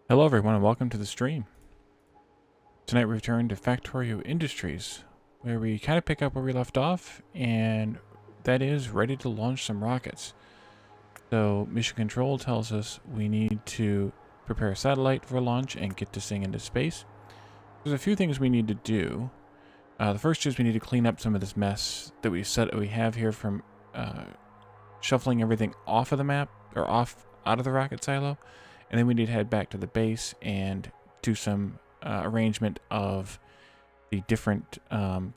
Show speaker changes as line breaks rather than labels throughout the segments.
Hello everyone and welcome to the stream. Tonight we return to Factorio Industries, where we kind of pick up where we left off, and that is ready to launch some rockets. So Mission Control tells us we need to prepare a satellite for launch and get this thing into space. There's a few things we need to do. The first is we need to clean up some of this mess that we have here from shuffling everything off of the map, or out of the rocket silo. And then we need to head back to the base and do some arrangement of the different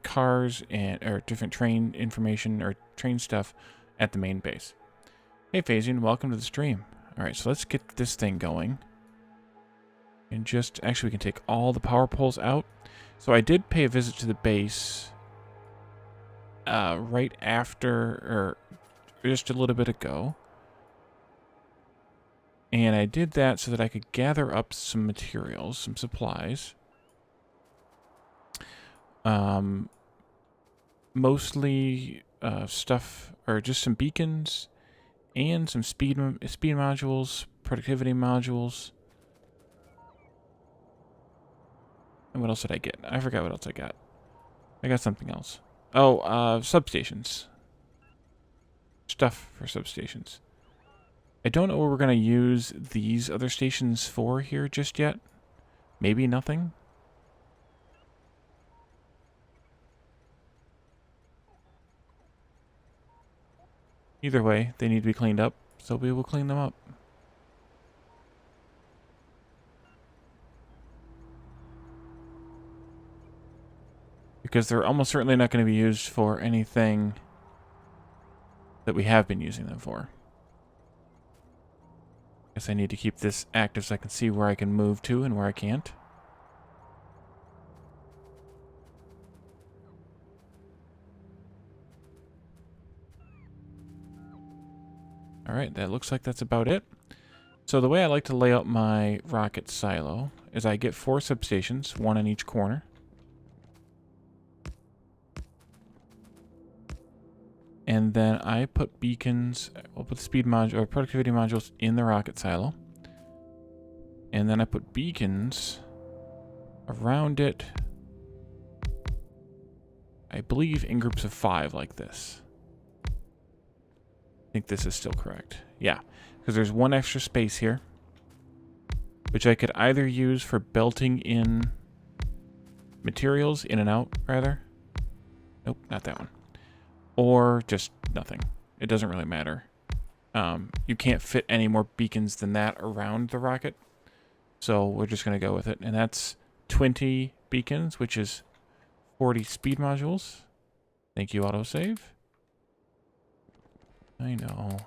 cars or different train information or train stuff at the main base. Hey Phasian, welcome to the stream. Alright, so let's get this thing going. And actually we can take all the power poles out. So I did pay a visit to the base right after, or just a little bit ago. And I did that so that I could gather up some materials, some supplies. Mostly stuff, or just some beacons and some speed modules, productivity modules. And what else did I get? I forgot what else I got. I got something else. Oh, substations. Stuff for substations. I don't know what we're going to use these other stations for here just yet. Maybe nothing. Either way, they need to be cleaned up, so we will clean them up. Because they're almost certainly not going to be used for anything that we have been using them for. Guess I need to keep this active so I can see where I can move to and where I can't. Alright, that looks like that's about it. So the way I like to lay out my rocket silo is I get 4 substations, 1 in each corner. And then I put beacons, I'll put speed module or productivity modules in the rocket silo. And then I put beacons around it, I believe in groups of 5 like this. I think this is still correct. Yeah, because there's 1 extra space here, which I could either use for belting in materials, in and out, rather. Nope, not that one. Or just nothing. It doesn't really matter. You can't fit any more beacons than that around the rocket. So we're just going to go with it. And that's 20 beacons, which is 40 speed modules. Thank you, autosave. I know.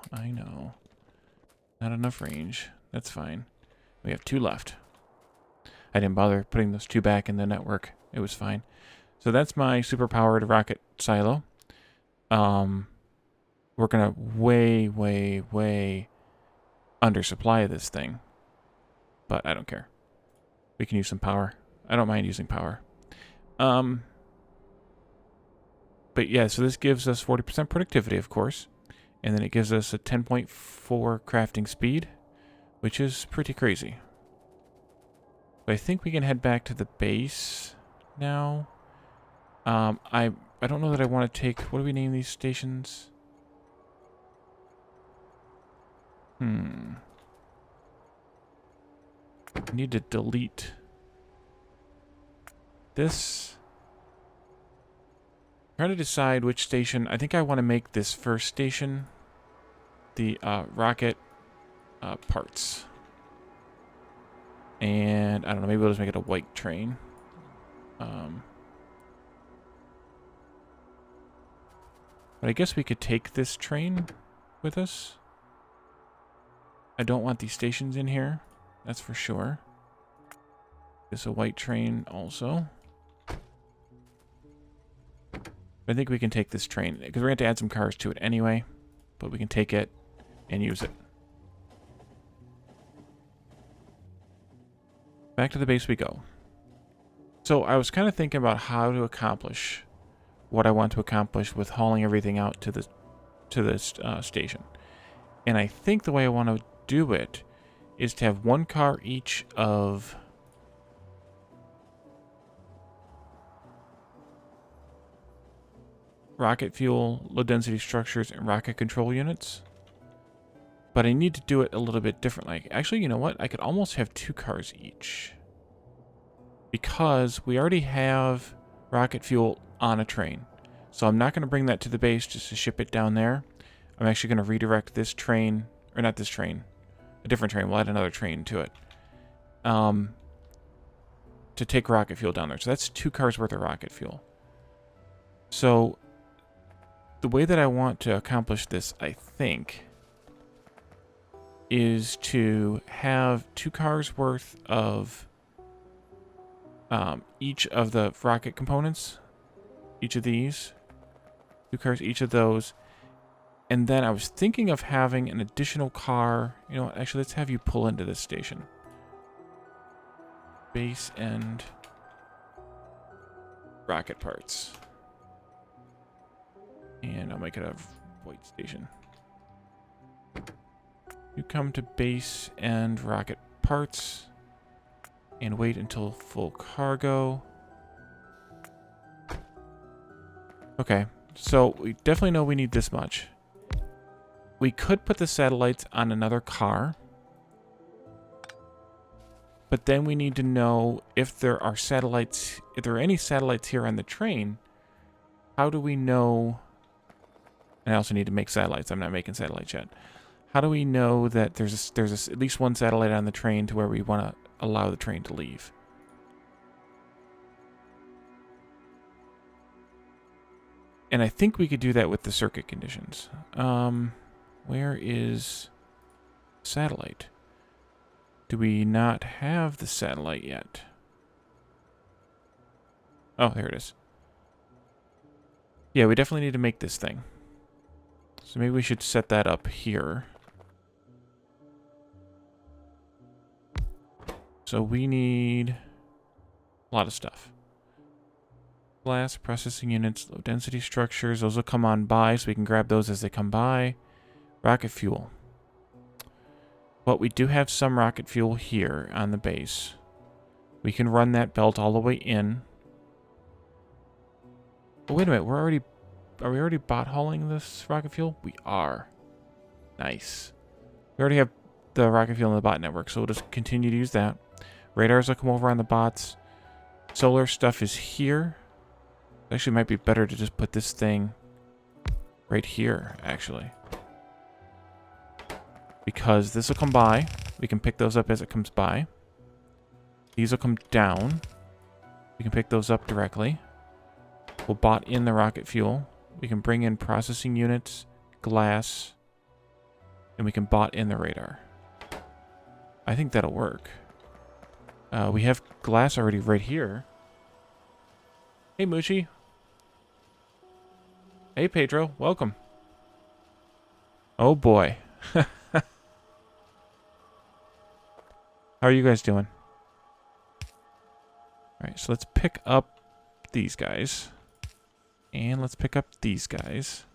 Not enough range. That's fine. We have 2 left. I didn't bother putting those 2 back in the network. It was fine. So that's my super-powered rocket silo. We're gonna way undersupply this thing, but I don't care. We can use some power. I don't mind using power. But yeah, so this gives us 40% productivity, of course, and then it gives us a 10.4 crafting speed, which is pretty crazy. But I think we can head back to the base now. I don't know that I want to take... What do we name these stations? I need to delete this. I'm trying to decide which station. I think I want to make this first station the rocket parts. And I don't know, maybe we'll just make it a white train. But I guess we could take this train with us. I don't want these stations in here, that's for sure. This a white train also. I think we can take this train, because we're going to have to add some cars to it anyway. But we can take it and use it. Back to the base we go. So I was kind of thinking about how to accomplish what I want to accomplish with hauling everything out to this station. And I think the way I want to do it is to have one car each of rocket fuel, low density structures, and rocket control units. But I need to do it a little bit differently. Actually, you know what? I could almost have 2 cars each. Because we already have rocket fuel on a train. So I'm not going to bring that to the base just to ship it down there. I'm actually going to redirect this train, or not this train, a different train. We'll add another train to it. To take rocket fuel down there. So that's 2 cars worth of rocket fuel. So the way that I want to accomplish this, I think, is to have 2 cars worth of each of the rocket components. Each of these. 2 cars, each of those. And then I was thinking of having an additional car. You know what? Actually, let's have you pull into this station. Base and rocket parts. And I'll make it a white station. You come to base and rocket parts. And wait until full cargo. Okay, so we definitely know we need this much. We could put the satellites on another car. But then we need to know if there are satellites, if there are any satellites here on the train. How do we know? And I also need to make satellites. I'm not making satellites yet. How do we know that there's at least one satellite on the train to where we want to allow the train to leave? And I think we could do that with the circuit conditions. Where is satellite? Do we not have the satellite yet? Oh, there it is. Yeah, we definitely need to make this thing. So maybe we should set that up here. So we need a lot of stuff. Glass, processing units, low density structures. Those will come on by, so we can grab those as they come by. Rocket fuel. But we do have some rocket fuel here on the base. We can run that belt all the way in. Oh, wait a minute. Are we already bot hauling this rocket fuel? We are. Nice. We already have the rocket fuel in the bot network, so we'll just continue to use that. Radars will come over on the bots. Solar stuff is here. Actually, it might be better to just put this thing right here, actually. Because this will come by. We can pick those up as it comes by. These will come down. We can pick those up directly. We'll bot in the rocket fuel. We can bring in processing units, glass, and we can bot in the radar. I think that'll work. We have glass already right here. Hey, Moochie. Hey, Pedro. Welcome. Oh, boy. How are you guys doing? Alright, so let's pick up these guys. And let's pick up these guys.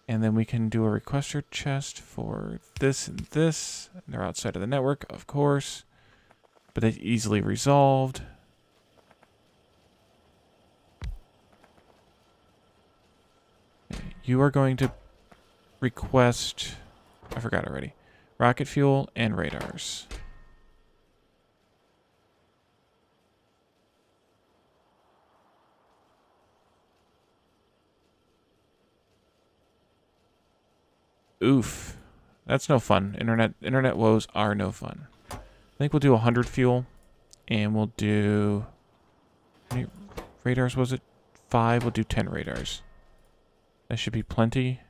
And then we can do a requester chest for this and this. And they're outside of the network, of course. But that's easily resolved. You are going to request... I forgot already. Rocket fuel and radars. Oof. That's no fun. Internet woes are no fun. I think we'll do 100 fuel. And we'll do... How many radars was it? 5. We'll do 10 radars. That should be plenty.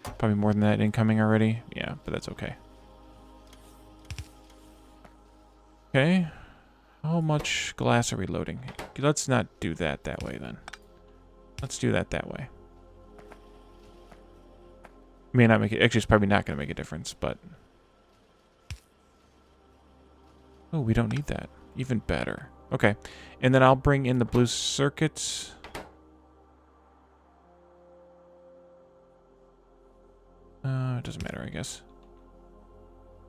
Probably more than that incoming already. Yeah, but that's okay. Okay. How much glass are we loading? Let's not do that way then. Let's do that way. May not make it. Actually, it's probably not going to make a difference, but... Oh, we don't need that. Even better. Okay. And then I'll bring in the blue circuits. It doesn't matter, I guess.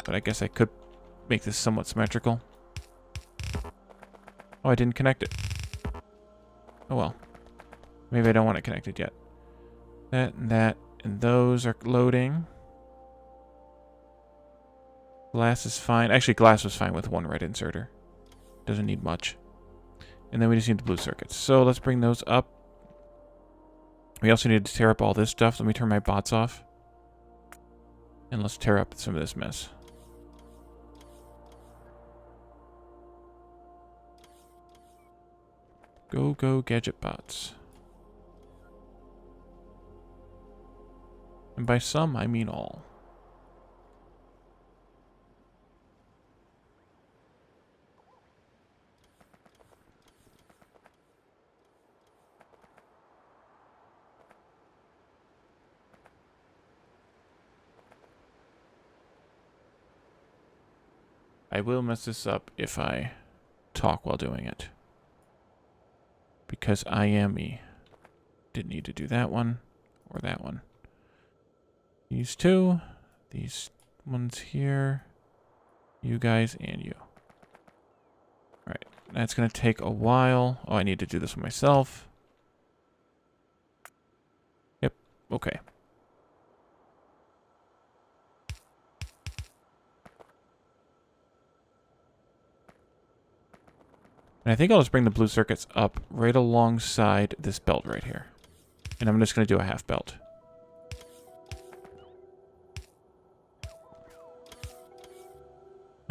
But I guess I could make this somewhat symmetrical. Oh, I didn't connect it. Oh well. Maybe I don't want it connected yet. That, and those are loading. Glass is fine. Actually, glass was fine with one red inserter. Doesn't need much. And then we just need the blue circuits. So let's bring those up. We also need to tear up all this stuff. Let me turn my bots off. And let's tear up some of this mess. Go, go, gadget bots. And by some, I mean all. I will mess this up if I talk while doing it. Because I am me. Didn't need to do that one or that one. These two. These ones here. You guys and you. Alright. That's going to take a while. Oh, I need to do this one myself. Yep. Okay. And I think I'll just bring the blue circuits up right alongside this belt right here. And I'm just going to do a half belt.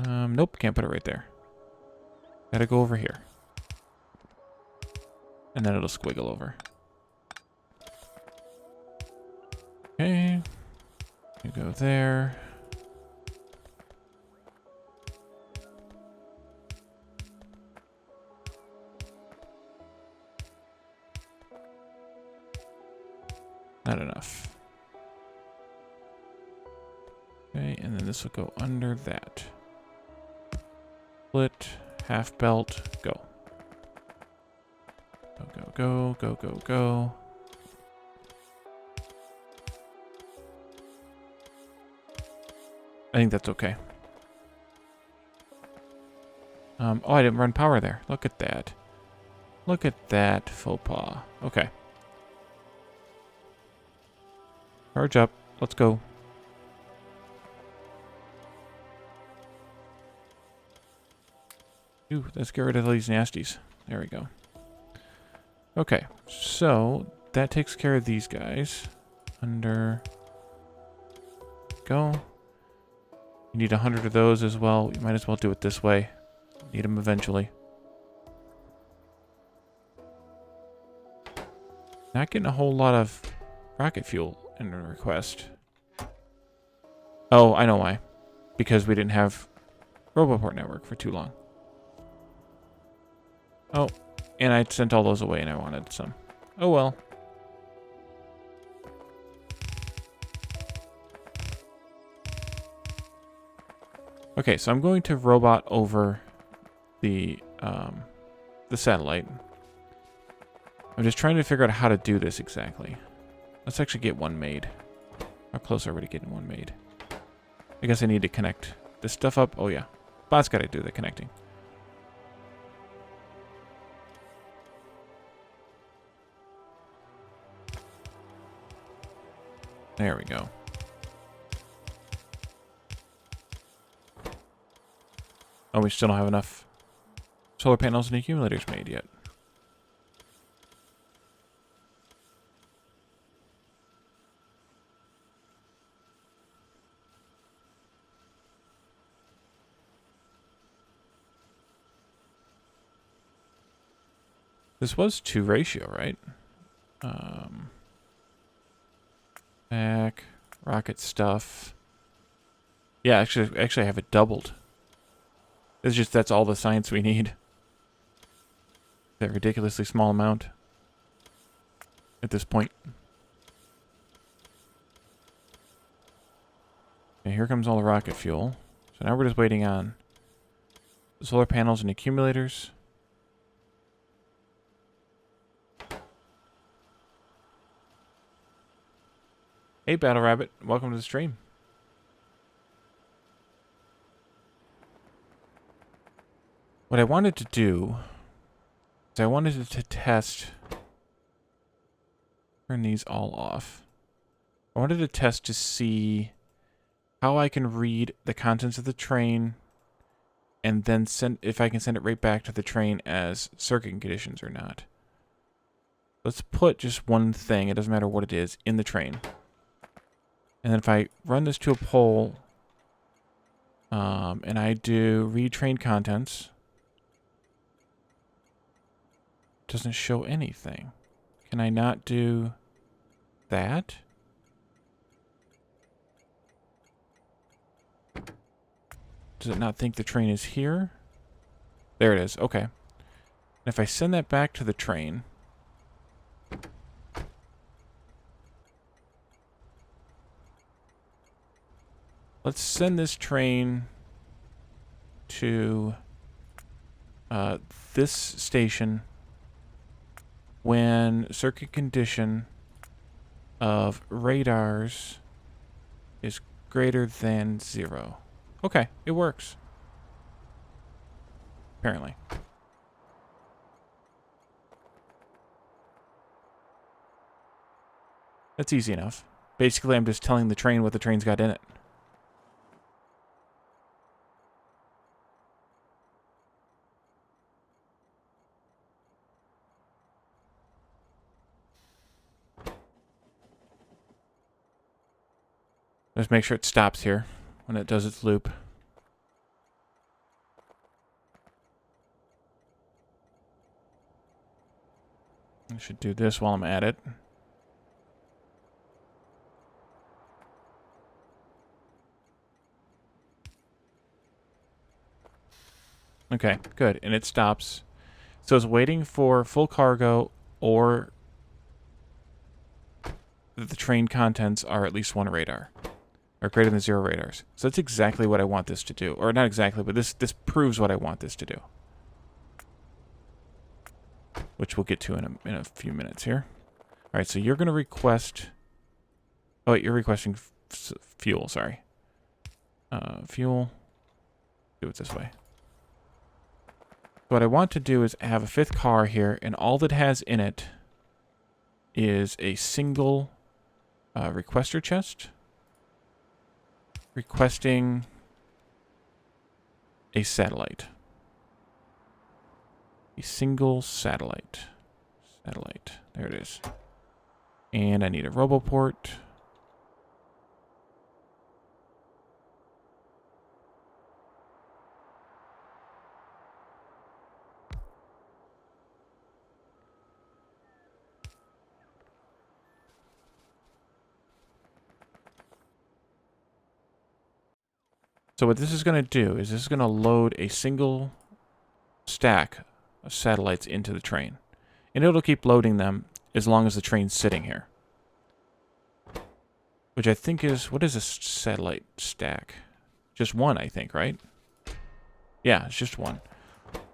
Nope, can't put it right there. Gotta go over here. And then it'll squiggle over. Okay. You go there. Not enough. Okay, and then this will go under that. Split, half belt, go. Go, go, go, go, go, go. I think that's okay. Oh, I didn't run power there. Look at that. Look at that faux pas. Okay. Charge up. Let's go. Ooh, let's get rid of these nasties. There we go. Okay, so that takes care of these guys. Under. Go. You need 100 of those as well. You might as well do it this way. Need them eventually. Not getting a whole lot of rocket fuel in the request. Oh, I know why. Because we didn't have Roboport network for too long. Oh, and I sent all those away and I wanted some. Oh well. Okay, so I'm going to robot over the satellite. I'm just trying to figure out how to do this exactly. Let's actually get one made. How close are we to getting one made? I guess I need to connect this stuff up. Oh yeah, bot's got to do the connecting. There we go. Oh, we still don't have enough solar panels and accumulators made yet. This was 2 ratio, right? Back, rocket stuff. Yeah, actually I have it doubled. It's just that's all the science we need. That ridiculously small amount at this point. Okay, here comes all the rocket fuel. So now we're just waiting on the solar panels and accumulators. Hey, Battle Rabbit. Welcome to the stream. What I wanted to do is I wanted to test... Turn these all off. I wanted to test to see how I can read the contents of the train and then send if I can send it right back to the train as circuit conditions or not. Let's put just one thing, it doesn't matter what it is, in the train. And then if I run this to a poll, and I do read train contents, it doesn't show anything. Can I not do that? Does it not think the train is here? There it is. Okay. And if I send that back to the train... Let's send this train to this station when circuit condition of radars is greater than 0. Okay, it works. Apparently. That's easy enough. Basically, I'm just telling the train what the train's got in it. Just make sure it stops here when it does its loop. I should do this while I'm at it. Okay, good. And it stops. So it's waiting for full cargo or the train contents are at least 1 radar. Or greater than 0 radars. So that's exactly what I want this to do. Or not exactly, but this proves what I want this to do. Which we'll get to in a few minutes here. Alright, so you're going to request... Oh, wait, you're requesting fuel, sorry. Fuel. Do it this way. What I want to do is have a 5th car here, and all that has in it is a single requester chest. Requesting a satellite. A single satellite. Satellite. There it is. And I need a roboport. So what this is going to do is this is going to load a single stack of satellites into the train. And it'll keep loading them as long as the train's sitting here. Which I think is... What is a satellite stack? Just 1, I think, right? Yeah, it's just 1.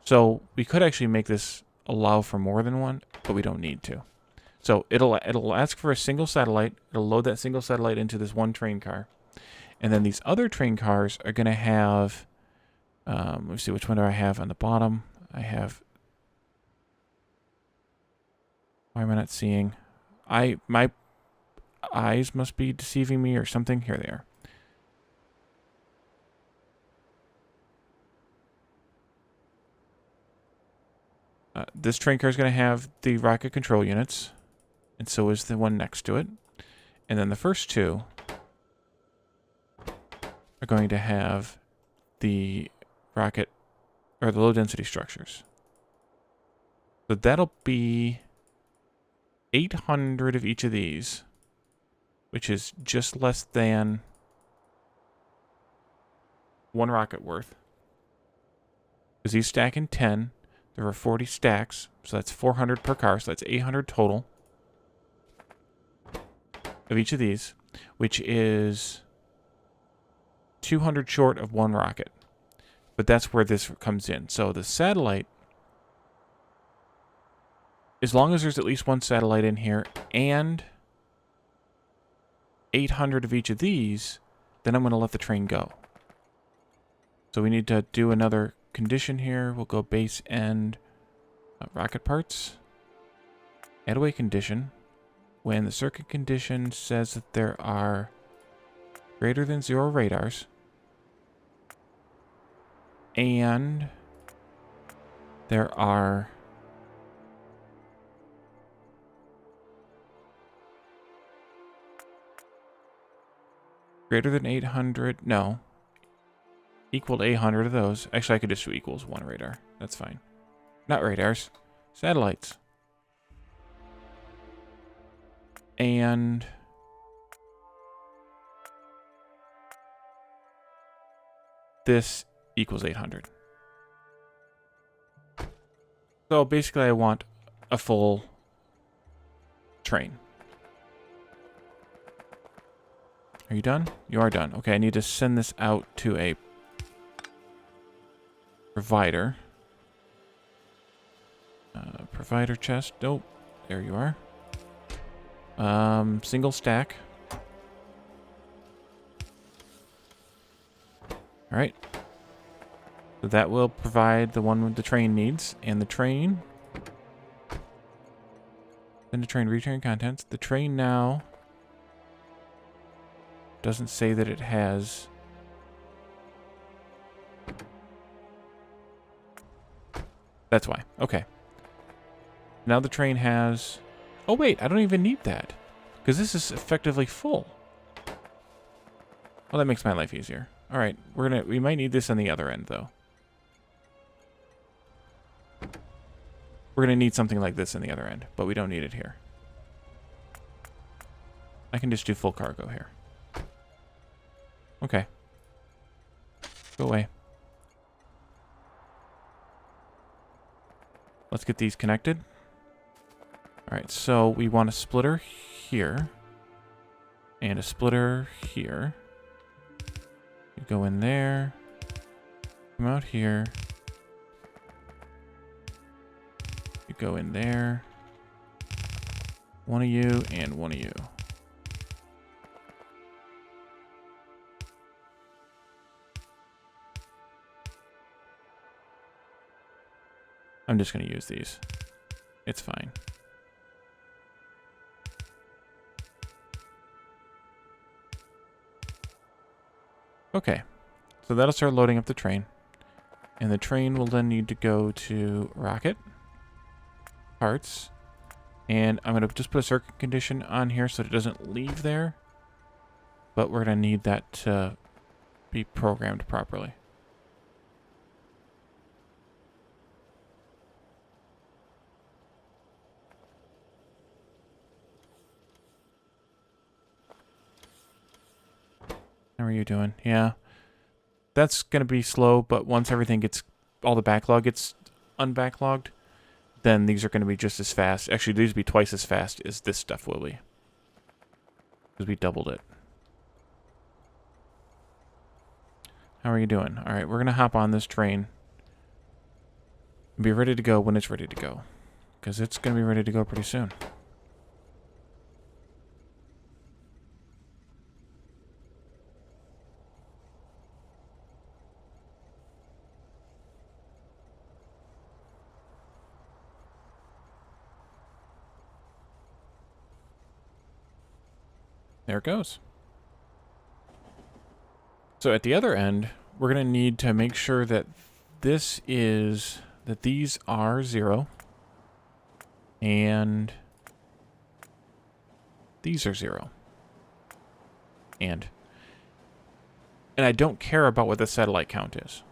So we could actually make this allow for more than 1, but we don't need to. So it'll ask for a single satellite. It'll load that single satellite into this 1 train car. And then these other train cars are going to have... let me see, which one do I have on the bottom? I have... Why am I not seeing? My eyes must be deceiving me or something. Here they are. This train car is going to have the rocket control units. And so is the one next to it. And then the first 2... are going to have the rocket, or the low density structures. So that'll be 800 of each of these, which is just less than 1 rocket worth. Because these stack in 10, there are 40 stacks, so that's 400 per car, so that's 800 total of each of these, which is 200 short of 1 rocket. But that's where this comes in. So the satellite, as long as there's at least 1 satellite in here and 800 of each of these, then I'm going to let the train go. So we need to do another condition here. We'll go base end rocket parts. Add away condition. When the circuit condition says that there are greater than 0 radars and there are greater than 800, no, equal to 800 of those. Actually, I could just do equals 1 radar. That's fine. Not radars, satellites. And this equals 800. So basically I want a full train. Are you done? You are done. Okay, I need to send this out to a provider. Provider chest. Nope. There you are. Single stack. Alright. So that will provide the one the train needs. And the train... Send a train, return contents. The train now... doesn't say that it has... That's why. Okay. Now the train has... Oh wait, I don't even need that. Because this is effectively full. Well, that makes my life easier. Alright, we might need this on the other end, though. We're gonna need something like this on the other end, but we don't need it here. I can just do full cargo here. Okay. Go away. Let's get these connected. Alright, so we want a splitter here. And a splitter here. You go in there. Come out here. You go in there. One of you and one of you. I'm just going to use these. It's fine. Okay. So that'll start loading up the train. And the train will then need to go to rocket. Parts. And I'm going to just put a circuit condition on here so that it doesn't leave there. But we're going to need that to be programmed properly. How are you doing? Yeah. That's going to be slow, but once everything gets, all the backlog gets unbacklogged, then these are going to be just as fast. Actually, these will be twice as fast as this stuff will be. Because we doubled it. How are you doing? Alright, we're going to hop on this train. And be ready to go when it's ready to go. Because it's going to be ready to go pretty soon. There it goes. So at the other end, we're going to need to make sure that these are 0. And these are 0. And I don't care about what the satellite count is.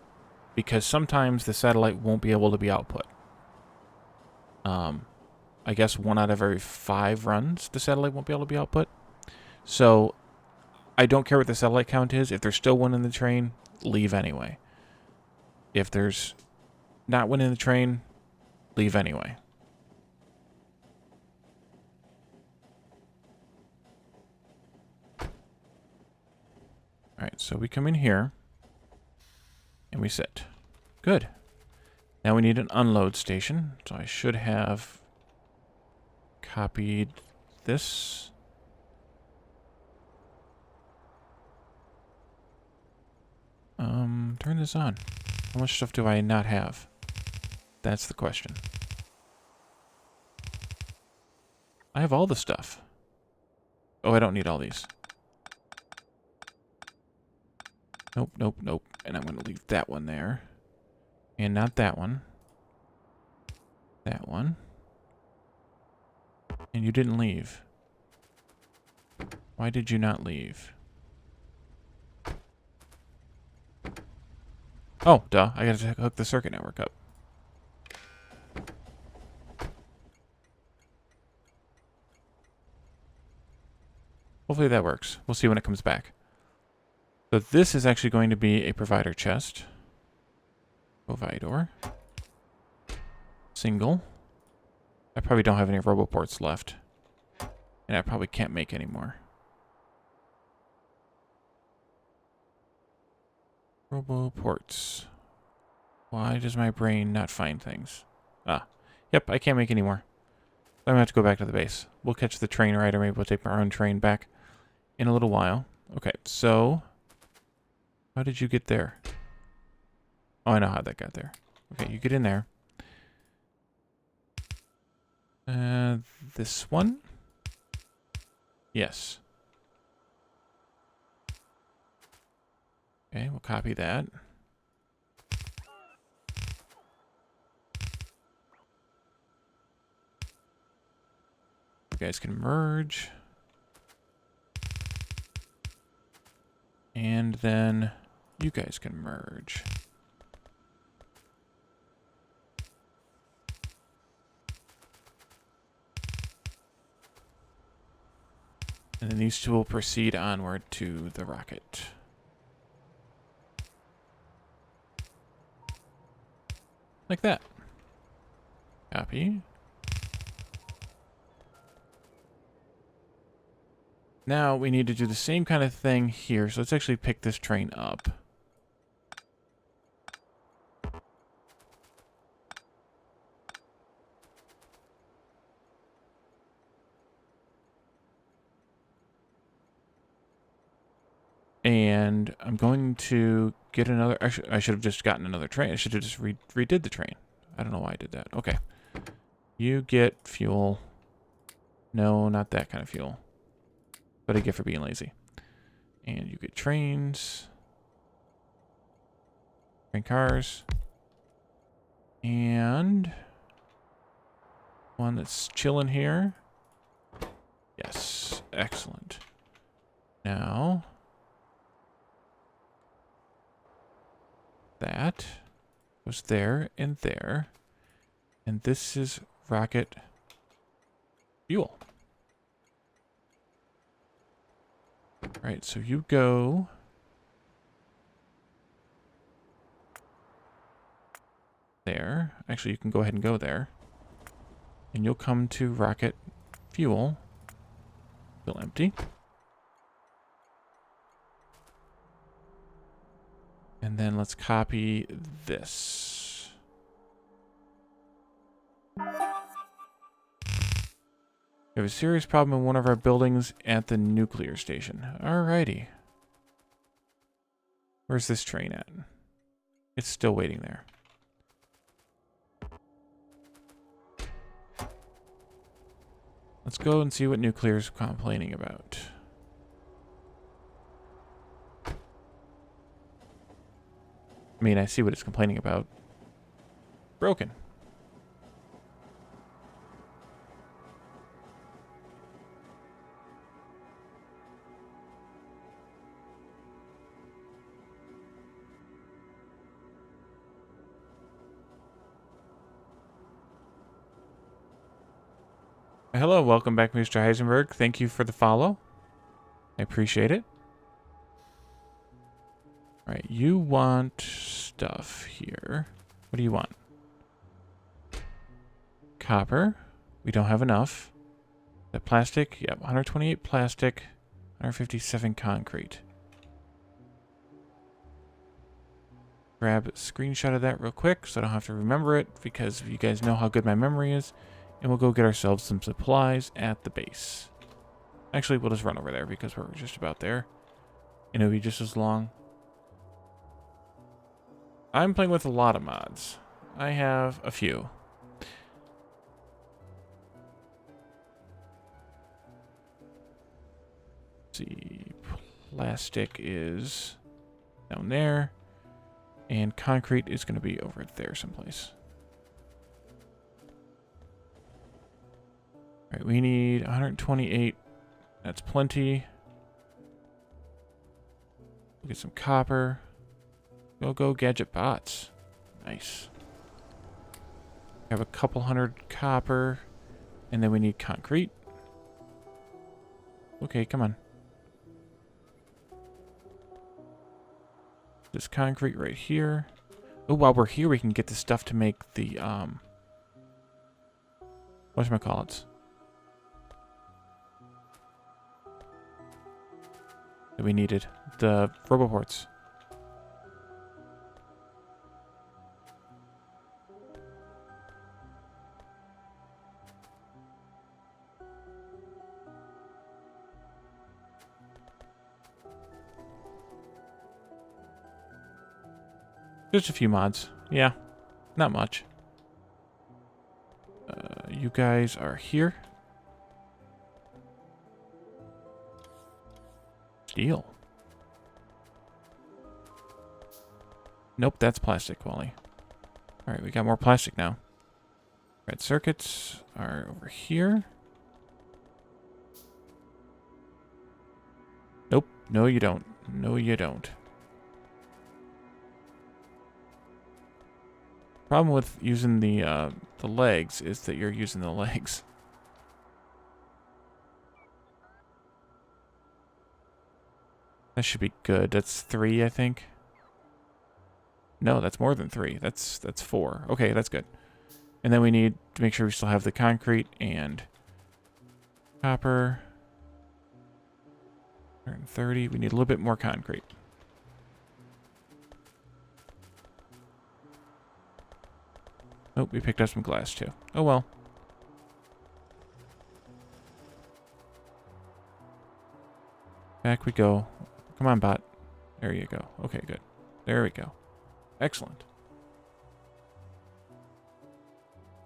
Because sometimes the satellite won't be able to be output. I guess 1 out of every 5 runs, the satellite won't be able to be output. So, I don't care what the satellite count is. If there's still one in the train, leave anyway. If there's not one in the train, leave anyway. Alright, so we come in here. And we sit. Good. Now we need an unload station. So I should have copied this. Turn this on. How much stuff do I not have? That's the question. I have all the stuff. Oh, I don't need all these. Nope, nope, nope. And I'm going to leave that one there. And not that one. That one. And you didn't leave. Why did you not leave? Oh, duh. I gotta hook the circuit network up. Hopefully that works. We'll see when it comes back. So this is actually going to be a provider chest. Provider. Single. I probably don't have any roboports left. And I probably can't make any more. Roboports. Why does my brain not find things? Ah. Yep, I can't make any more. I'm going to have to go back to the base. We'll catch the train ride, or maybe we'll take our own train back in a little while. Okay, so... how did you get there? Oh, I know how that got there. Okay, you get in there. This one? Yes. Okay, we'll copy that. You guys can merge. And then you guys can merge. And then these two will proceed onward to the rocket. Like that. Copy. Now we need to do the same kind of thing here. So let's actually pick this train up. And I'm going to get another... actually, I should have just gotten another train. I should have just redid the train. I don't know why I did that. Okay. You get fuel. No, not that kind of fuel. But I get for being lazy. And you get trains. Train cars. And... one that's chilling here. Yes. Excellent. Now... that goes there and there. And this is rocket fuel. Right, so you go there. Actually, you can go ahead and go there. And you'll come to rocket fuel. Still empty. And then let's copy this. We have a serious problem in one of our buildings at the nuclear station. Alrighty. Where's this train at? It's still waiting there. Let's go and see what nuclear's complaining about. I mean, I see what it's complaining about. Broken. Hello, welcome back, Mr. Heisenberg. Thank you for the follow. I appreciate it. Right, you want stuff here. What do you want? Copper. We don't have enough. The plastic. Yep, 128 plastic. 157 concrete. Grab a screenshot of that real quick so I don't have to remember it, because you guys know how good my memory is. And we'll go get ourselves some supplies at the base. Actually, we'll just run over there because we're just about there. And it'll be just as long. I'm playing with a lot of mods. I have a few. Let's see, plastic is down there, and concrete is going to be over there someplace. All right, we need 128. That's plenty. We'll get some copper. Go, gadget bots. Nice. We have a couple hundred copper, and then we need concrete. Okay, come on. This concrete right here. Oh, while we're here, we can get the stuff to make the, whatchamacallits? That we needed. The roboports. Just a few mods. Yeah, not much. You guys are here. Steel. Nope, that's plastic, Wally. Alright, we got more plastic now. Red circuits are over here. Nope, no you don't. No you don't. Problem with using the legs is that you're using the legs. That should be good. That's 3, I think. No, that's more than 3. That's 4. Okay, that's good. And then we need to make sure we still have the concrete and copper. 130. We need a little bit more concrete. Oh, we picked up some glass too. Oh well. Back we go. Come on, bot. There you go. Okay, good. There we go. Excellent.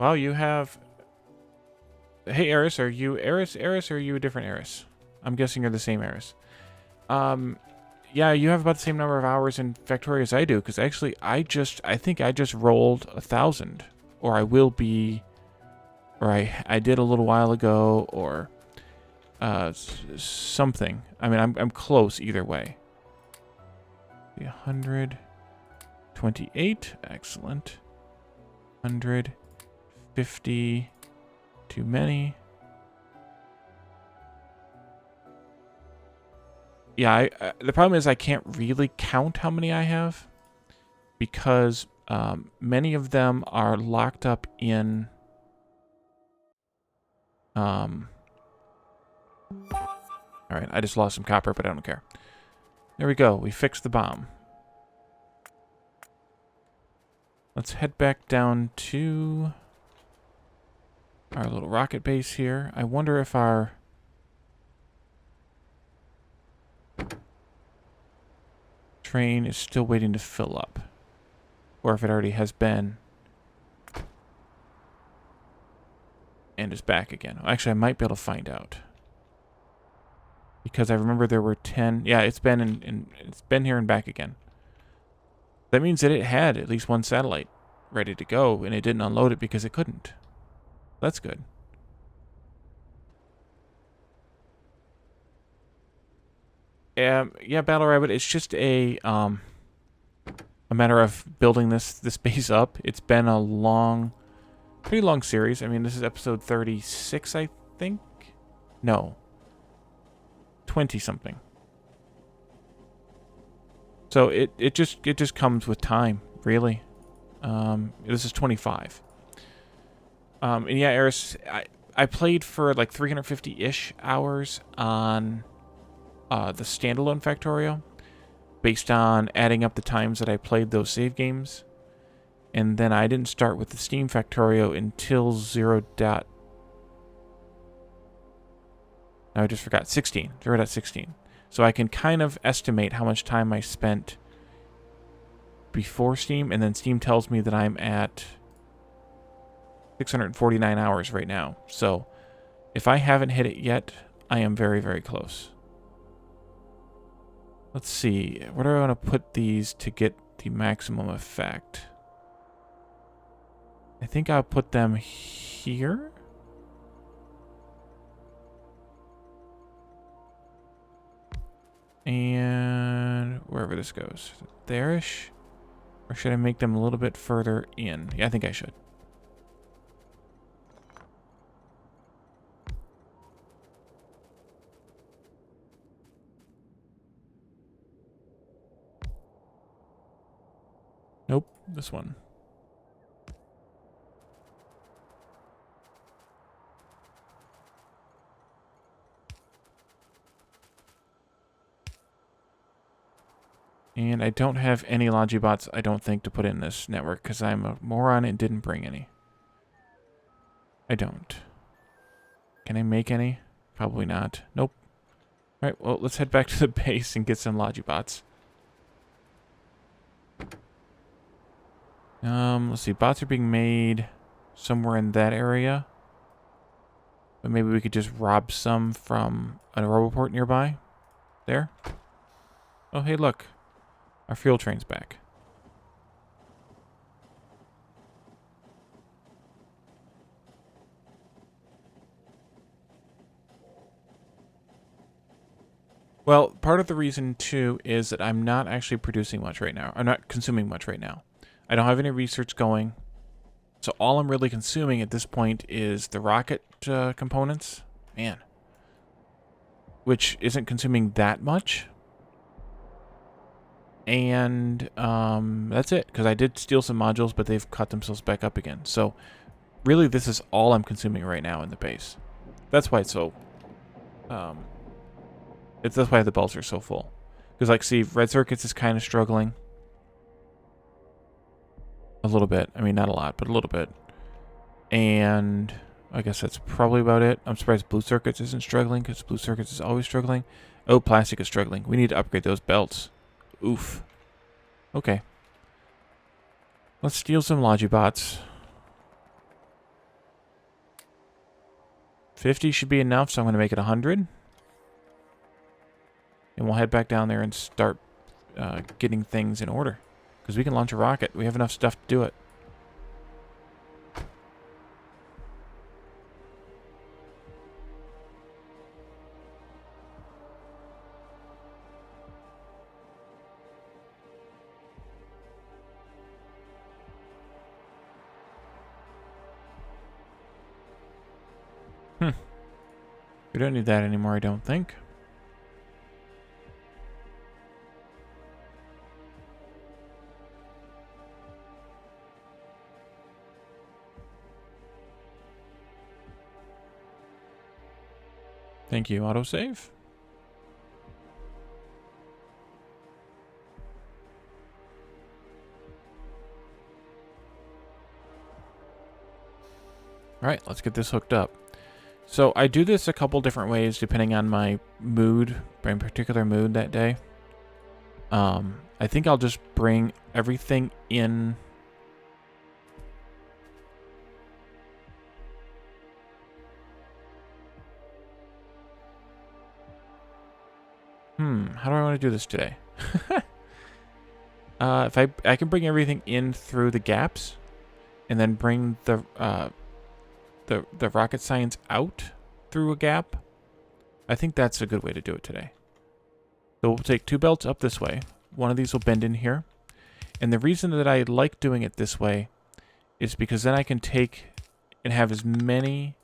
Well, you have... Hey, Eris, are you Eris, or are you a different Eris? I'm guessing you're the same Eris. Yeah, you have about the same number of hours in Factorio as I do, because actually, I think I just rolled 1,000. Or I will be... Or I did a little while ago, or... something. I mean, I'm close either way. 128, excellent. 150, too many. Yeah, the problem is I can't really count how many I have, because many of them are locked up in... Alright, I just lost some copper, but I don't care. There we go. We fixed the bomb. Let's head back down to our little rocket base here. I wonder if our... train is still waiting to fill up. Or if it already has been. And is back again. Actually, I might be able to find out. Because I remember there were 10... Yeah, it's been it's been here and back again. That means that it had at least one satellite ready to go, and it didn't unload it because it couldn't. That's good. Yeah, Battle Rabbit, it's just a matter of building this base up. It's been a pretty long series. I mean, this is episode 36, I think? No. 20-something. So it just comes with time, really. This is 25. And yeah, Eris, I played for like 350-ish hours on the standalone Factorio, based on adding up the times that I played those save games. And then I didn't start with the Steam Factorio until 0.16. I just forgot. 0.16. So I can kind of estimate how much time I spent before Steam, and then Steam tells me that I'm at 649 hours right now. So if I haven't hit it yet, I am very, very close. Let's see. Where do I want to put these to get the maximum effect? I think I'll put them here. And wherever this goes. There-ish? Or should I make them a little bit further in? Yeah, I think I should. Nope, this one. And I don't have any Logibots, I don't think, to put in this network, because I'm a moron and didn't bring any. I don't. Can I make any? Probably not. Nope. Alright, well, let's head back to the base and get some Logibots. Let's see. Bots are being made somewhere in that area. But maybe we could just rob some from a roboport nearby. There. Oh, hey, look. Our fuel train's back. Well, part of the reason, too, is that I'm not actually producing much right now. I'm not consuming much right now. I don't have any research going. So all I'm really consuming at this point is the rocket components. Man. Which isn't consuming that much. And that's it. Because I did steal some modules, but they've caught themselves back up again. So really this is all I'm consuming right now in the base. That's why it's so... that's why the belts are so full. Because, like, see, Red Circuits is kind of struggling. A little bit. I mean, not a lot, but a little bit. And I guess that's probably about it. I'm surprised Blue Circuits isn't struggling, because Blue Circuits is always struggling. Oh, Plastic is struggling. We need to upgrade those belts. Oof. Okay. Let's steal some Logibots. 50 should be enough, so I'm going to make it 100. And we'll head back down there and start getting things in order. Because we can launch a rocket. We have enough stuff to do it. We don't need that anymore, I don't think. Thank you, autosave. Alright, let's get this hooked up. So I do this a couple different ways depending on my mood, my particular mood that day. I think I'll just bring everything in. How do I want to do this today? If I can bring everything in through the gaps, and then bring the rocket science out through a gap, I think that's a good way to do it today. So we'll take 2 belts up this way. One of these will bend in here. And the reason that I like doing it this way is because then I can take and have as many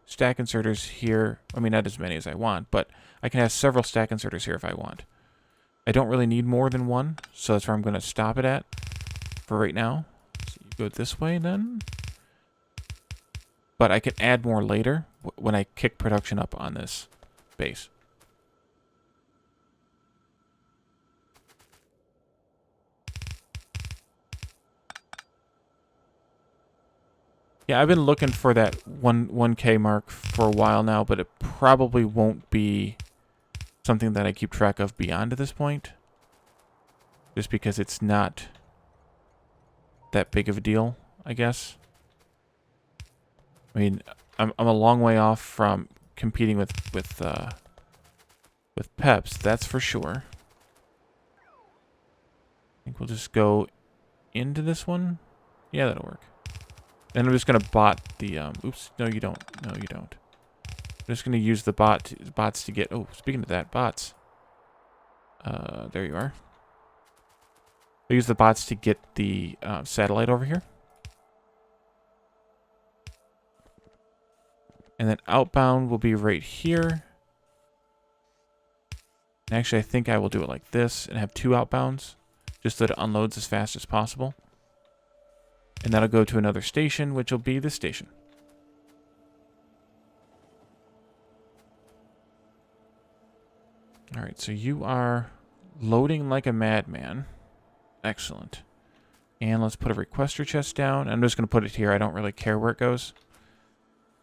stack inserters here. I mean, not as many as I want, but I can have several stack inserters here if I want. I don't really need more than one, so that's where I'm going to stop it at for right now. So you go this way then. But I can add more later when I kick production up on this base. Yeah, I've been looking for that 1K mark for a while now, but it probably won't be something that I keep track of beyond this point. Just because it's not that big of a deal, I guess. I mean, I'm a long way off from competing with Peps, that's for sure. I think we'll just go into this one. Yeah, that'll work. And I'm just gonna bot the oops, no you don't. No, you don't. I'm just gonna use the bots to get speaking of that, bots. There you are. I'll use the bots to get the satellite over here. And then outbound will be right here. And actually, I think I will do it like this and have 2 outbounds, just so that it unloads as fast as possible. And that'll go to another station, which will be this station. All right, so you are loading like a madman. Excellent. And let's put a requester chest down. I'm just going to put it here. I don't really care where it goes.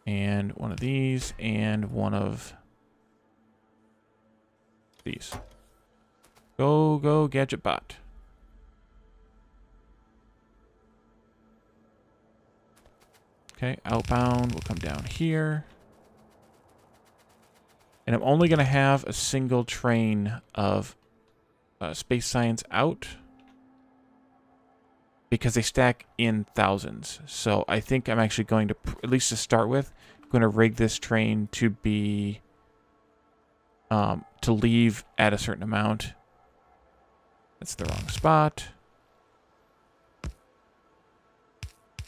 And one of these, and one of these. Go, gadget bot. Okay, outbound will come down here. And I'm only going to have a single train of space science out, because they stack in thousands. So I think I'm actually going to, at least to start with, going to rig this train to be, to leave at a certain amount. That's the wrong spot.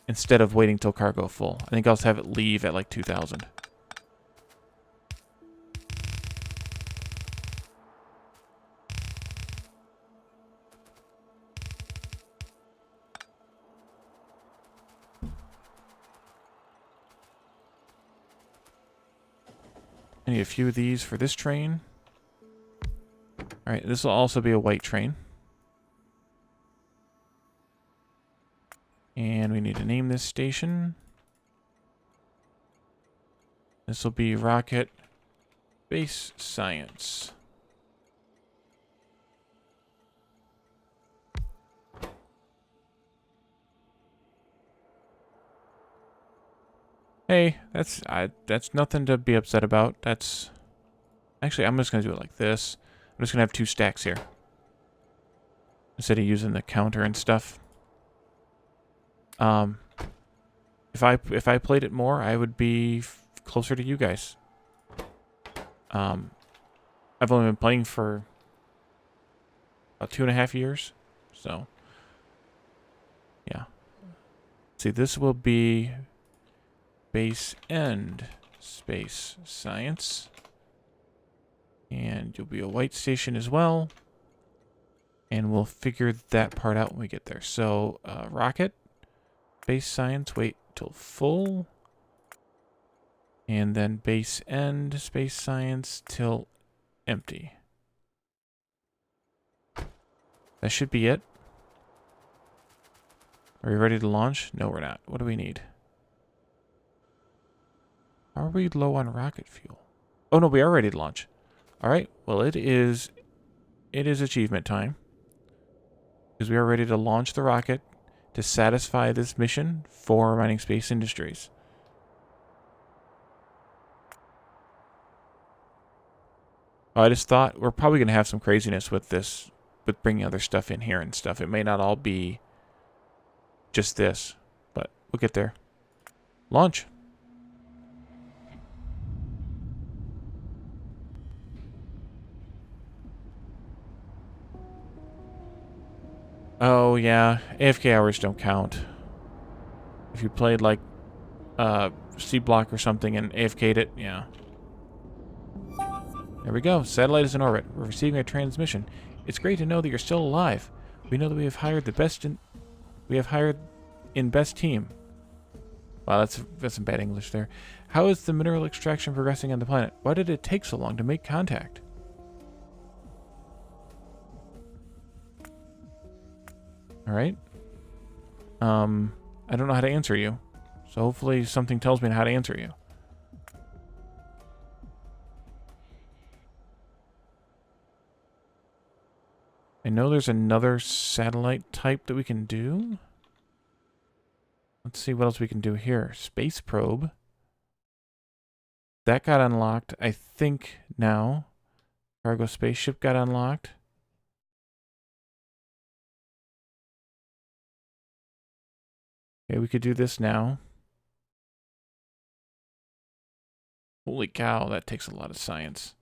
Instead of waiting till cargo full. I think I'll just have it leave at like 2,000. I need a few of these for this train. Alright, this will also be a white train. And we need to name this station. This will be Rocket Base Science. Hey, that's nothing to be upset about. That's actually, I'm just gonna do it like this. I'm just gonna have 2 stacks here instead of using the counter and stuff. If I played it more, I would be closer to you guys. I've only been playing for about 2.5 years, so yeah. See, this will be base end space science, and you'll be a white station as well, and we'll figure that part out when we get there. So rocket base science, wait till full, and then base end space science till empty. That should be it. Are we ready to launch? No, we're not. What do we need? Are we low on rocket fuel? Oh no, we are ready to launch. All right. Well, it is achievement time, because we are ready to launch the rocket to satisfy this mission for Mining Space Industries. I just thought we're probably going to have some craziness with this, with bringing other stuff in here and stuff. It may not all be just this, but we'll get there. Launch. Oh, yeah. AFK hours don't count. If you played, like, C-Block or something and AFK'd it, yeah. There we go. Satellite is in orbit. We're receiving a transmission. It's great to know that you're still alive. We know that we have hired the best in... We have hired in best team. Wow, that's some bad English there. How is the mineral extraction progressing on the planet? Why did it take so long to make contact? Alright. I don't know how to answer you. So hopefully something tells me how to answer you. I know there's another satellite type that we can do. Let's see what else we can do here. Space probe. That got unlocked, I think, now. Cargo spaceship got unlocked. Okay, we could do this now. Holy cow, that takes a lot of science.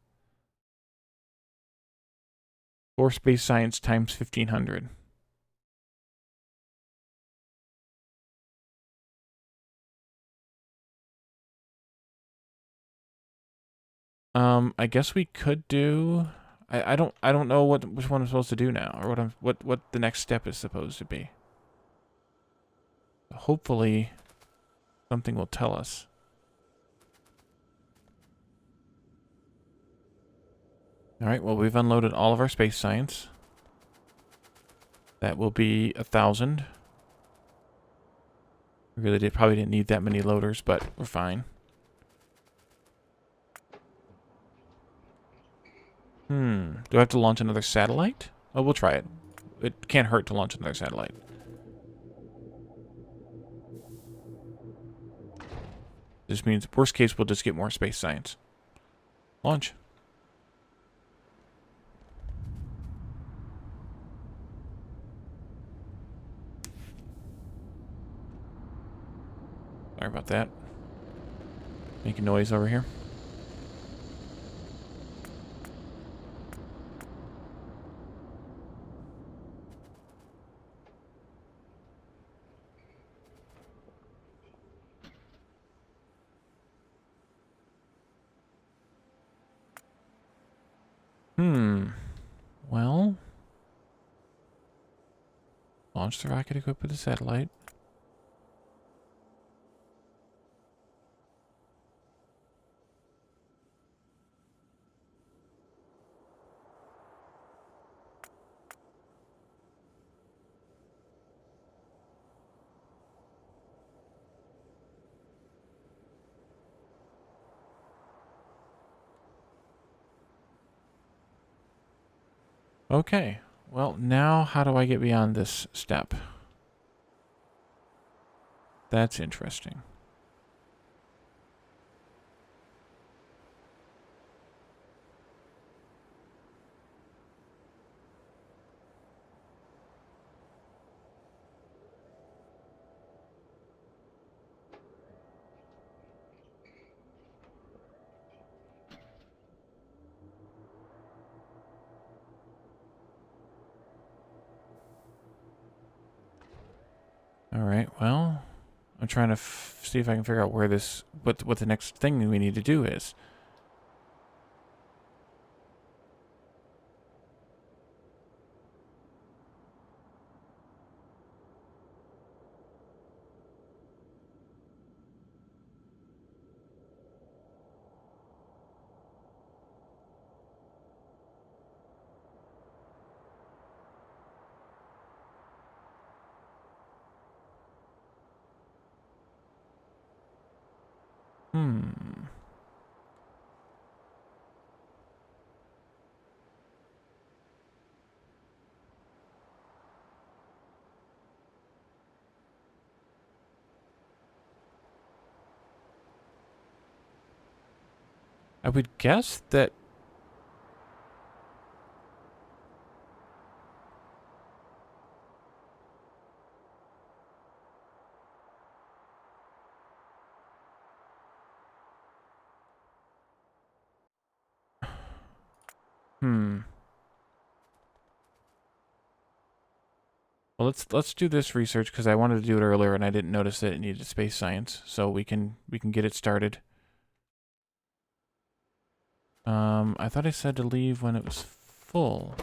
4 space science times 1500. I guess we could do. I don't know which one I'm supposed to do now, or what the next step is supposed to be. Hopefully, something will tell us. All right. Well, we've unloaded all of our space science. That will be 1,000. We really probably didn't need that many loaders, but we're fine. Do I have to launch another satellite? Oh, we'll try it. It can't hurt to launch another satellite. This means, worst case, we'll just get more space science. Launch. Sorry about that. Making noise over here. Well, launch the rocket equipped with a satellite. Okay. Well, now how do I get beyond this step? That's interesting. All right. Well, I'm trying to see if I can figure out where this what the next thing we need to do is. I would guess that. Well, let's do this research because I wanted to do it earlier and I didn't notice that it needed space science, so we can get it started. I thought I said to leave when it was full.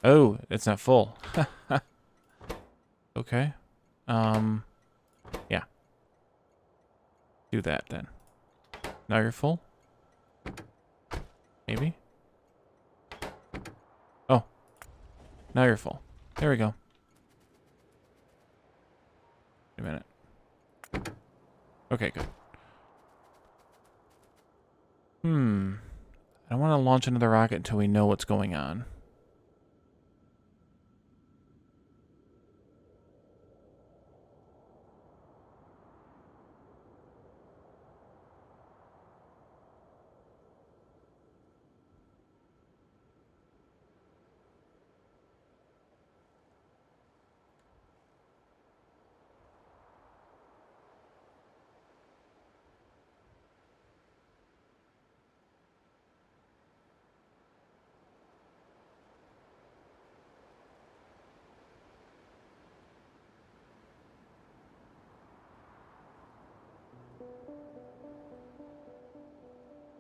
Oh, it's not full. Okay. Yeah. Do that then. Now you're full? Maybe? Oh. Now you're full. There we go. Wait a minute. Okay, good. I don't want to launch another rocket until we know what's going on.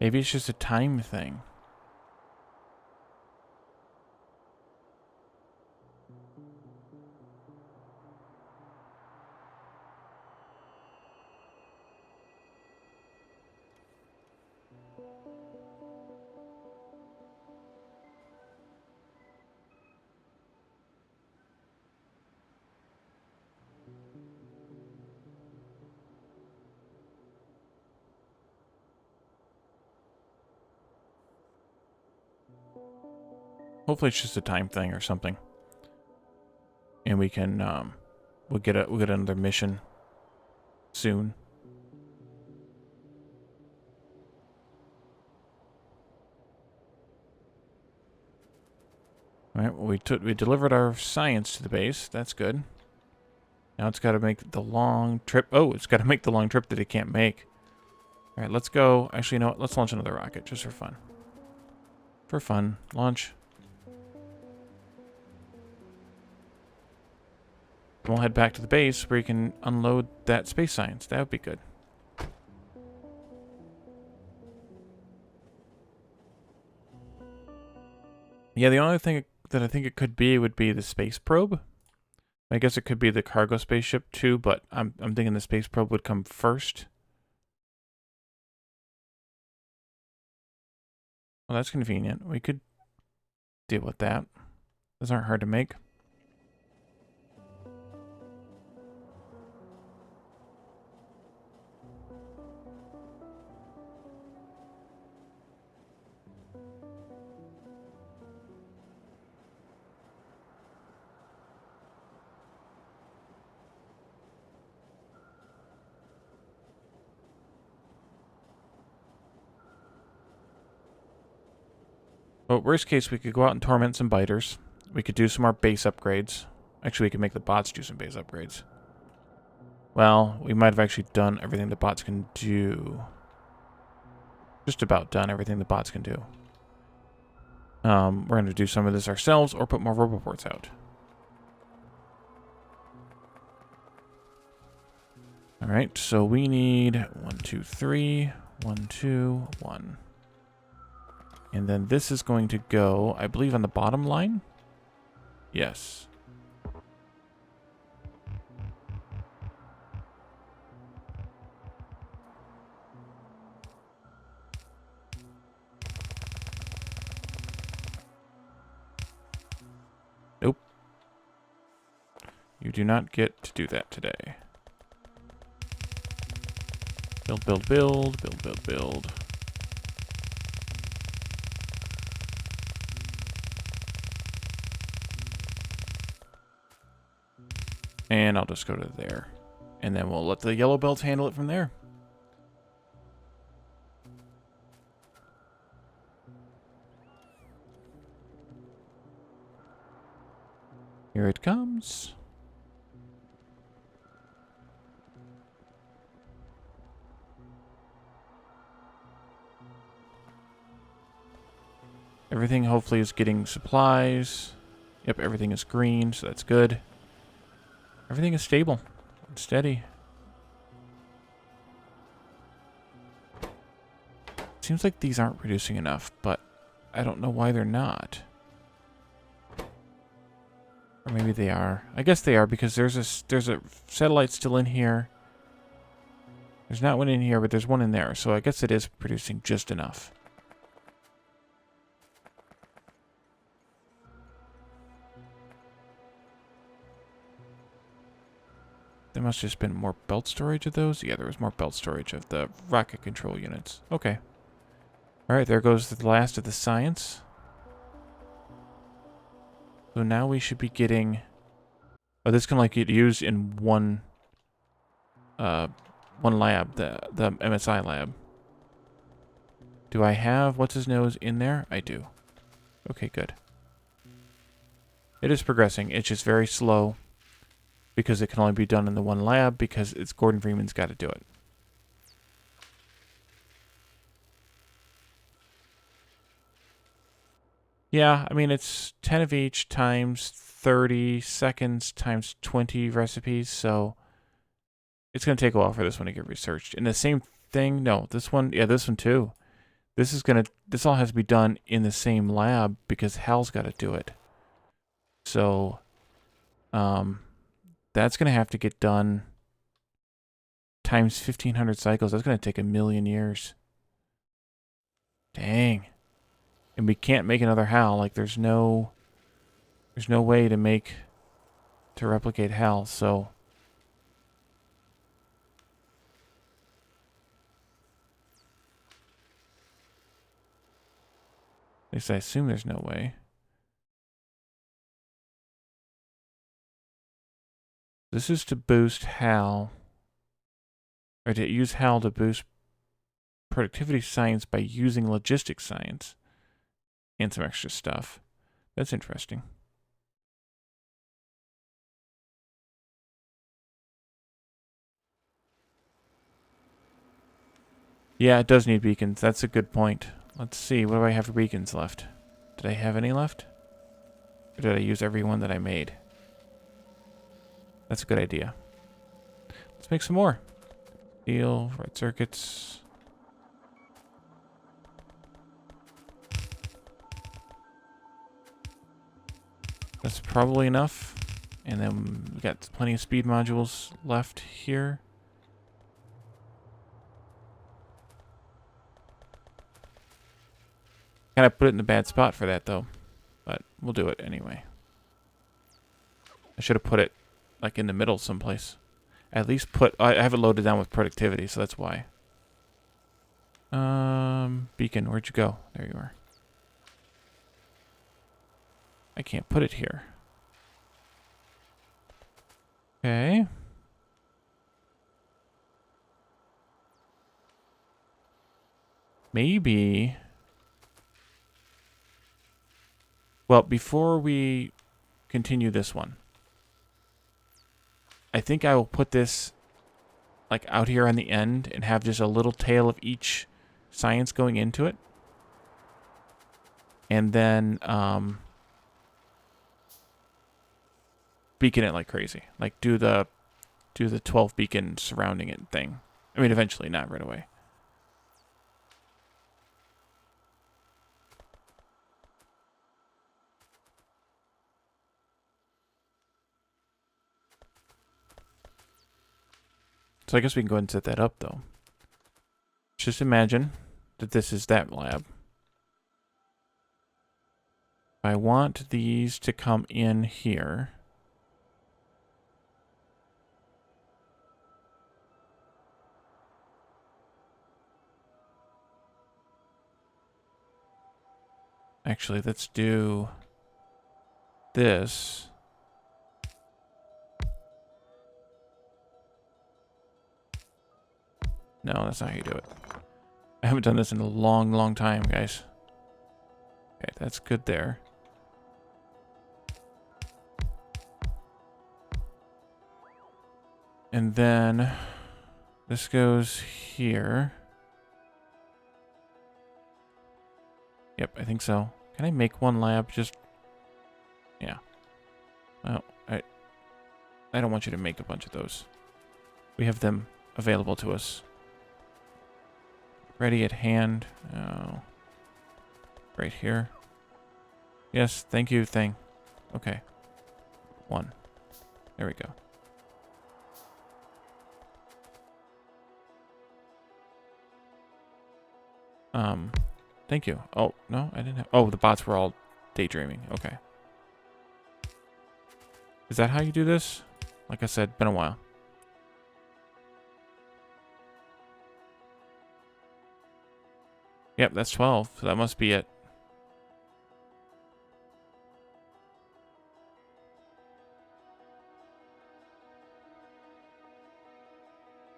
Maybe it's just a time thing. Hopefully it's just a time thing or something. And we can we'll get another mission soon. All right, well, we delivered our science to the base. That's good. Now it's got to make the long trip. Oh, it's got to make the long trip that it can't make. All right, let's go. Actually, you know what? Let's launch another rocket just for fun. For fun. Launch. And we'll head back to the base where you can unload that space science. That would be good. Yeah, the only thing that I think it could be would be the space probe. I guess it could be the cargo spaceship too, but I'm thinking the space probe would come first. Well, that's convenient. We could deal with that. Those aren't hard to make. Well, worst case, we could go out and torment some biters. We could do some more base upgrades. Actually, we could make the bots do some base upgrades. Well, we might have actually done everything the bots can do. Just about done everything the bots can do. We're going to do some of this ourselves or put more roboports out. Alright, so we need 1, 2, 3. 1, 2, 1. And then this is going to go, I believe, on the bottom line? Yes. Nope. You do not get to do that today. Build, build, build, build, build, build. And I'll just go to there. And then we'll let the yellow belts handle it from there. Here it comes. Everything hopefully is getting supplies. Yep, everything is green, so that's good. Everything is stable and steady. Seems like these aren't producing enough, but I don't know why they're not. Or maybe they are. I guess they are because there's a satellite still in here. There's not one in here, but there's one in there. So I guess it is producing just enough. There must have just been more belt storage of those. Yeah, there was more belt storage of the rocket control units. Okay. Alright, there goes the last of the science. So now we should be getting... Oh, this can like get used in one lab, the MSI lab. Do I have what's his nose in there? I do. Okay, good. It is progressing. It's just very slow because it can only be done in the one lab because it's Gordon Freeman's got to do it. Yeah, I mean, it's 10 of each times 30 seconds times 20 recipes, so it's going to take a while for this one to get researched. And the same thing, no, this one, yeah, this one too. This all has to be done in the same lab because Hal's got to do it. So, that's gonna have to get done times 1,500 cycles. That's gonna take 1,000,000 years. Dang. And we can't make another Hal. Like, there's no way to replicate Hal, so. At least I assume there's no way. This is to boost Hal. Or to use Hal to boost productivity science by using logistics science. And some extra stuff. That's interesting. Yeah, it does need beacons. That's a good point. Let's see. What do I have for beacons left? Did I have any left? Or did I use every one that I made? That's a good idea. Let's make some more. Steel, red circuits. That's probably enough. And then we got plenty of speed modules left here. Kind of put it in the bad spot for that, though. But we'll do it anyway. I should have put it, like, in the middle someplace. At least put... I have it loaded down with productivity, so that's why. Beacon, where'd you go? There you are. I can't put it here. Okay. Maybe... Well, before we continue this one, I think I will put this like out here on the end and have just a little tail of each science going into it. And then beacon it like crazy. Like do the 12 beacon surrounding it thing. I mean, eventually, not right away. So I guess we can go ahead and set that up, though. Just imagine that this is that lab. I want these to come in here. Actually, let's do this. No, that's not how you do it. I haven't done this in a long, long time, guys. Okay, that's good there. And then this goes here. Yep, I think so. Can I make one lab? Just... Yeah. Well, I don't want you to make a bunch of those. We have them available to us. Ready at hand. Oh. Right here. Yes, thank you, thing. Okay. One. There we go. Thank you. Oh, no, I didn't have... Oh, the bots were all daydreaming. Okay. Is that how you do this? Like I said, been a while. Yep, that's 12, so that must be it.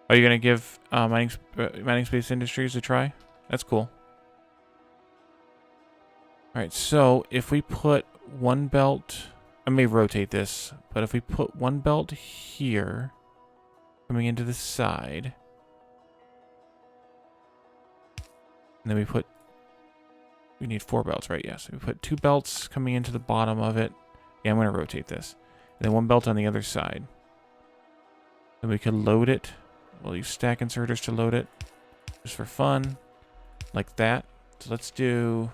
Are you going to give Mining Space Industries a try? That's cool. Alright, so if we put one belt... I may rotate this, but if we put one belt here, coming into the side, and then we need 4 belts, right? Yes. We put 2 belts coming into the bottom of it. Yeah, I'm going to rotate this. And then 1 belt on the other side. Then we could load it. We'll use stack inserters to load it. Just for fun. Like that. So let's do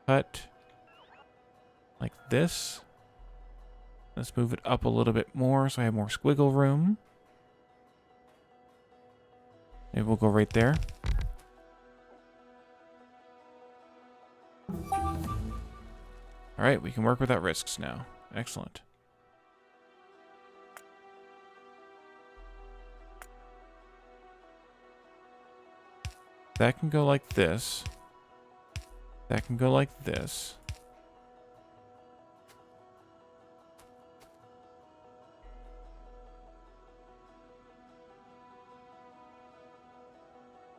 cut like this. Let's move it up a little bit more so I have more squiggle room. Maybe we'll go right there. All right, we can work without risks now. Excellent. That can go like this. That can go like this.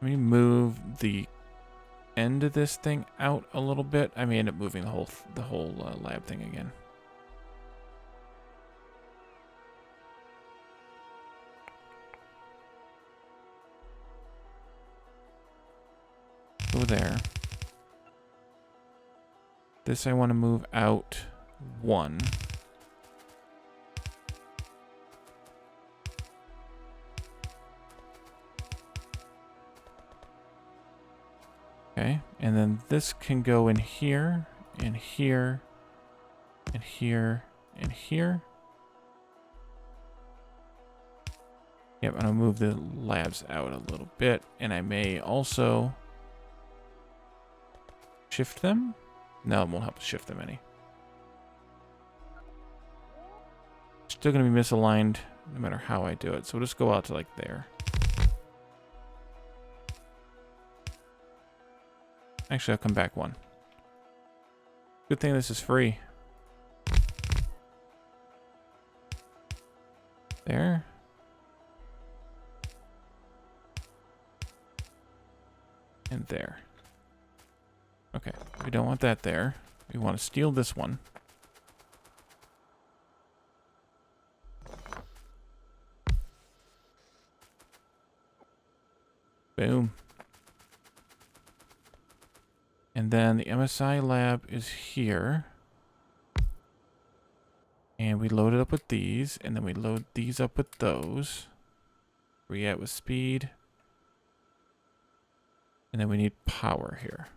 Let me move the end of this thing out a little bit. I may end up moving the whole lab thing again. Go there. This I want to move out 1. Okay, and then this can go in here, and here, and here, and here. Yep, I'm gonna move the labs out a little bit, and I may also shift them. No, it won't help to shift them any. Still gonna be misaligned no matter how I do it, so we'll just go out to like there. Actually, I'll come back 1. Good thing this is free. There. And there. Okay, we don't want that there. We want to steal this one. Boom. And then the MSI lab is here. And we load it up with these, and then we load these up with those. Where we at with speed? And then we need power here.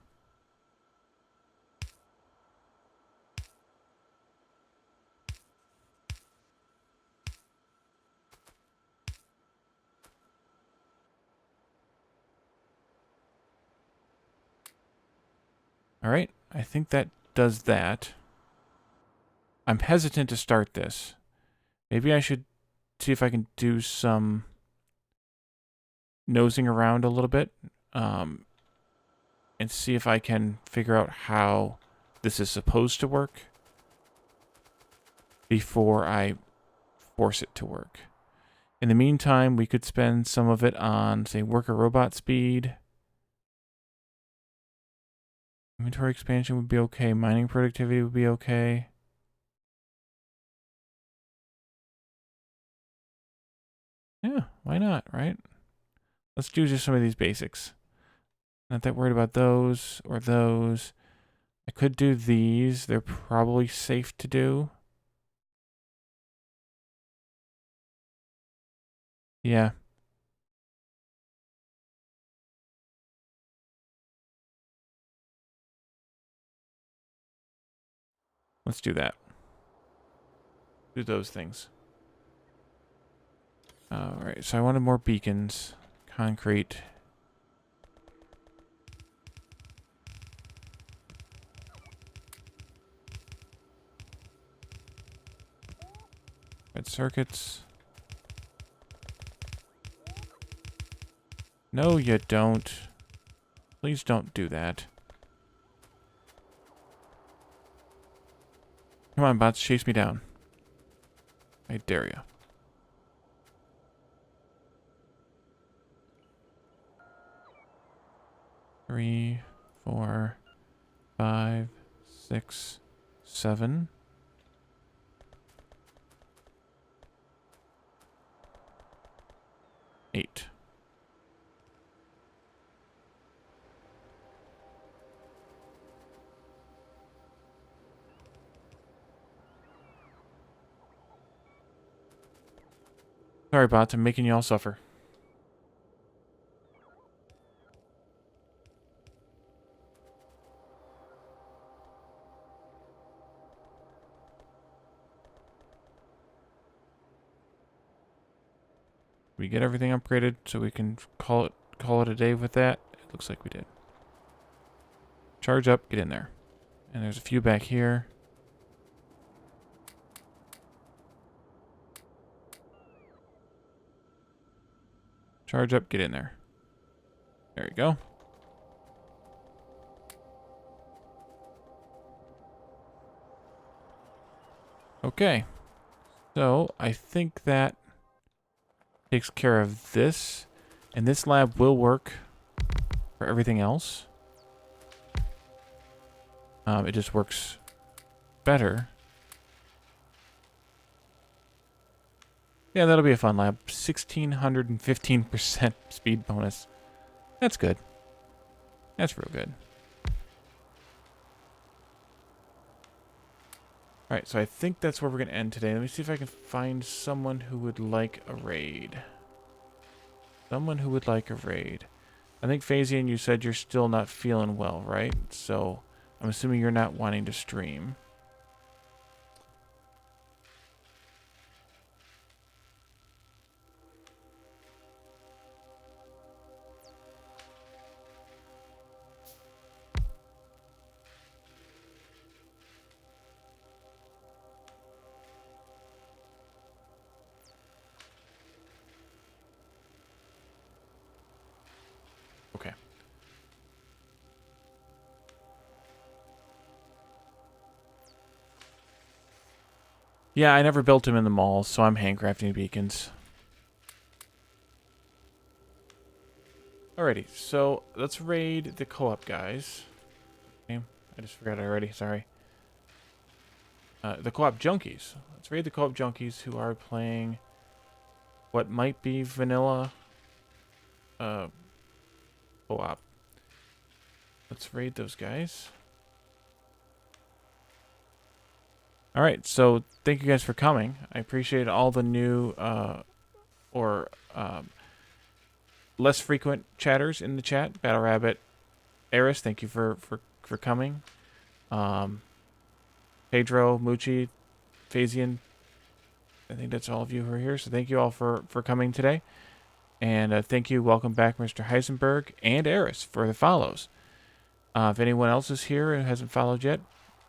All right, I think that does that. I'm hesitant to start this. Maybe I should see if I can do some nosing around a little bit, and see if I can figure out how this is supposed to work before I force it to work. In the meantime, we could spend some of it on, say, worker robot speed. Inventory expansion would be okay. Mining productivity would be okay. Yeah, why not, right? Let's do just some of these basics. Not that worried about those or those. I could do these. They're probably safe to do. Yeah. Let's do that. Do those things. Alright, so I wanted more beacons. Concrete. Red circuits. No, you don't. Please don't do that. Come on, bots, chase me down. I dare you. Three, 4, 5, 6, 7. 8. Sorry, bots, I'm making you all suffer. get everything upgraded so we can call it a day with that? It looks like we did. Charge up, get in there. And there's a few back here. Charge up, get in there. There you go. Okay. So, I think that takes care of this. And this lab will work for everything else. It just works better. Yeah, that'll be a fun lab. 1,615% speed bonus. That's good. That's real good. Alright, so I think that's where we're going to end today. Let me see if I can find someone who would like a raid. Someone who would like a raid. I think, Phasian, you said you're still not feeling well, right? So, I'm assuming you're not wanting to stream. Okay. Yeah, I never built him in the mall, so I'm handcrafting beacons. Alrighty, so let's raid the co-op guys. Okay, I just forgot already, sorry. The co-op junkies. Let's raid the co-op junkies who are playing what might be vanilla co-op. Let's raid those guys. Alright, so thank you guys for coming. I appreciate all the new less frequent chatters in the chat. Battle Rabbit, Eris, thank you for coming. Pedro, Mucci, Phasian, I think that's all of you who are here. So thank you all for coming today. And thank you, welcome back, Mr. Heisenberg and Eris, for the follows. If anyone else is here and hasn't followed yet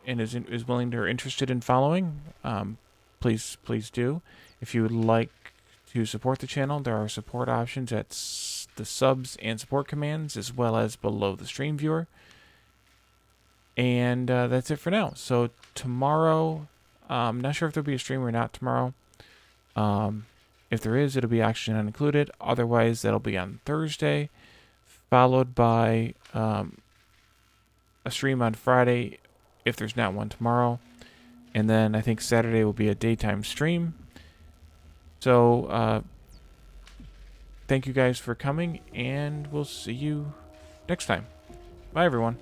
and is willing to or interested in following, please do. If you would like to support the channel, there are support options at the subs and support commands, as well as below the stream viewer. And that's it for now. So tomorrow, I'm not sure if there'll be a stream or not tomorrow. If there is, it'll be Oxygen Unincluded. Otherwise, that'll be on Thursday, followed by a stream on Friday, if there's not one tomorrow. And then I think Saturday will be a daytime stream. So, thank you guys for coming, and we'll see you next time. Bye, everyone.